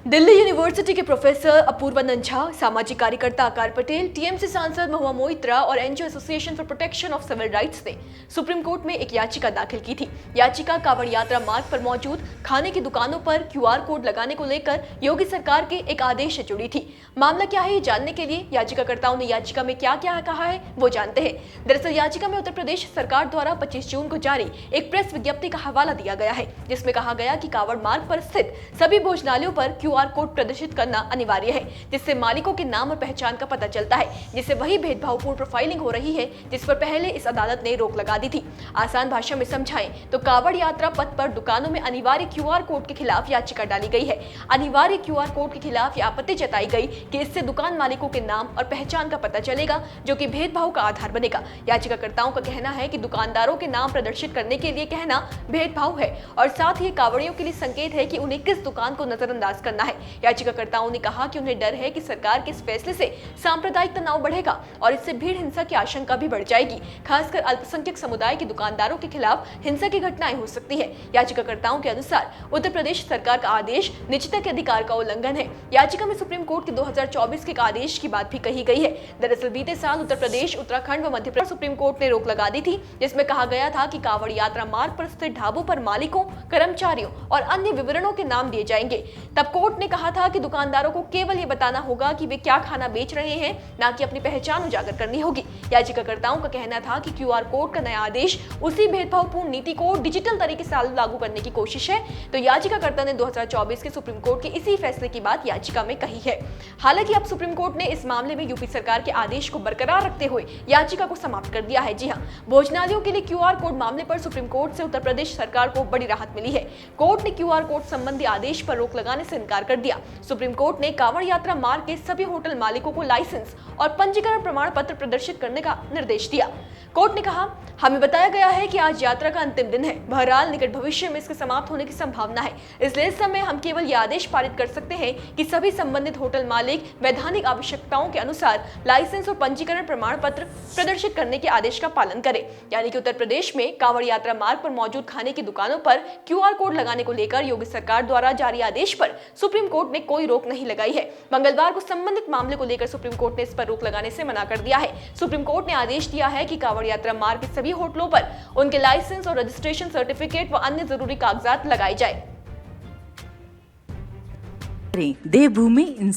Delhi university के professor Apoorvanand Jha, सामाजिक कार्यकर्ता आकार पटेल, टीएमसी सांसद महुआ मोइत्रा और NGO association for protection of civil rights ने सुप्रीम कोर्ट में एक याचिका दाखिल की थी। याचिका कांवड़ यात्रा मार्ग पर मौजूद खाने की दुकानों पर क्यूआर कोड लगाने को लेकर योगी सरकार के एक आदेश से जुड़ी थी। मामला क्या है, ये जानने के लिए याचिकाकर्ताओं ने याचिका में क्या क्या कहा है वो जानते हैं। दरअसल याचिका में उत्तर प्रदेश सरकार द्वारा 25 जून को जारी एक प्रेस विज्ञप्ति का हवाला दिया गया है, जिसमें कहा गया कि कांवड़ मार्ग पर स्थित सभी भोजनालयों पर क्यूआर कोड प्रदर्शित करना अनिवार्य है, जिससे मालिकों के नाम और पहचान का पता चलता है, जिससे वही भेदभावपूर्ण प्रोफाइलिंग हो रही है जिस पर पहले इस अदालत ने रोक लगा दी थी। आसान भाषा में समझाएं तो कांवड़ यात्रा पथ पर दुकानों में अनिवार्य क्यूआर कोड के खिलाफ याचिका डाली गई है। अनिवार्य क्यूआर कोड के खिलाफ आपत्ति जताई गई कि इससे दुकान मालिकों के नाम और पहचान का पता चलेगा, जो कि भेदभाव का आधार बनेगा। याचिकाकर्ताओं का कहना है कि दुकानदारों के नाम प्रदर्शित करने के लिए कहना भेदभाव है और साथ ही कांवड़ियों के लिए संकेत है कि उन्हें किस दुकान को नजरअंदाज करना है। याचिकाकर्ताओं ने कहा कि उन्हें डर है कि सरकार के इस फैसले से सांप्रदायिक तनाव बढ़ेगा और इससे भीड़ हिंसा की आशंका भी बढ़ जाएगी। खासकर अल्पसंख्यक समुदाय के दुकानदारों के खिलाफ हिंसा की घटनाएं हो सकती है। याचिकाकर्ताओं के अनुसार उत्तर प्रदेश सरकार का आदेश निजता के अधिकार का उल्लंघन है। याचिका में सुप्रीम कोर्ट के 2024 के एक आदेश की बात भी कही गई है। दरअसल बीते साल उत्तर प्रदेश, उत्तराखंड व मध्य प्रदेश सुप्रीम कोर्ट ने रोक लगा दी थी, जिसमें कहा गया था कि कांवड़ यात्रा मार्ग पर स्थित ढाबों पर मालिकों, कर्मचारियों और अन्य विवरणों के नाम दिए जाएंगे। तब कोर्ट ने कहा था कि दुकानदारों को केवल ये बताना होगा कि वे क्या खाना बेच रहे हैं, ना कि अपनी पहचान उजागर करनी होगी। याचिकाकर्ताओं का कहना था कि क्यूआर कोड का नया आदेश उसी भेदभावपूर्ण नीति को डिजिटल तरीके से लागू करने की कोशिश है। तो याचिकाकर्ता ने 2024 के सुप्रीम कोर्ट के इसी फैसले की बात याचिका में कही है। हालांकि अब सुप्रीम कोर्ट ने इस मामले में यूपी सरकार के आदेश को बरकरार रखते हुए याचिका को समाप्त कर दिया है। जी हां, भोजनालयों के लिए क्यूआर कोड मामले पर सुप्रीम कोर्ट से उत्तर प्रदेश सरकार को बड़ी राहत मिली है। कोर्ट ने क्यूआर कोड संबंधी आदेश पर रोक लगाने से इनकार कर दिया। सुप्रीम कोर्ट ने कांवड़ यात्रा मार्ग के सभी होटल मालिकों को लाइसेंस और पंजीकरण प्रमाण पत्र प्रदर्शित करने का निर्देश दिया। कोर्ट ने कहा, हमें बताया गया है कि आज यात्रा का अंतिम दिन है। बहरहाल निकट भविष्य में इसके समाप्त होने की संभावना है, इसलिए इस समय हम केवल यह आदेश पारित कर सकते हैं कि सभी संबंधित होटल मालिक वैधानिक आवश्यकताओं के अनुसार लाइसेंस और पंजीकरण प्रमाण पत्र प्रदर्शित करने के आदेश का पालन करें। यानी कि उत्तर प्रदेश में कांवड़ यात्रा मार्ग पर मौजूद खाने की दुकानों पर क्यूआर कोड लगाने को लेकर योगी सरकार द्वारा जारी आदेश पर सुप्रीम कोर्ट ने कोई रोक नहीं लगाई है। मंगलवार को संबंधित मामले को लेकर सुप्रीम कोर्ट ने इस पर रोक लगाने से मना कर दिया है। सुप्रीम कोर्ट ने आदेश दिया है कि कांवड़ यात्रा मार्ग के सभी होटलों पर उनके लाइसेंस और रजिस्ट्रेशन सर्टिफिकेट व अन्य जरूरी कागजात लगाए जाए। देवभूमि इंसाइट।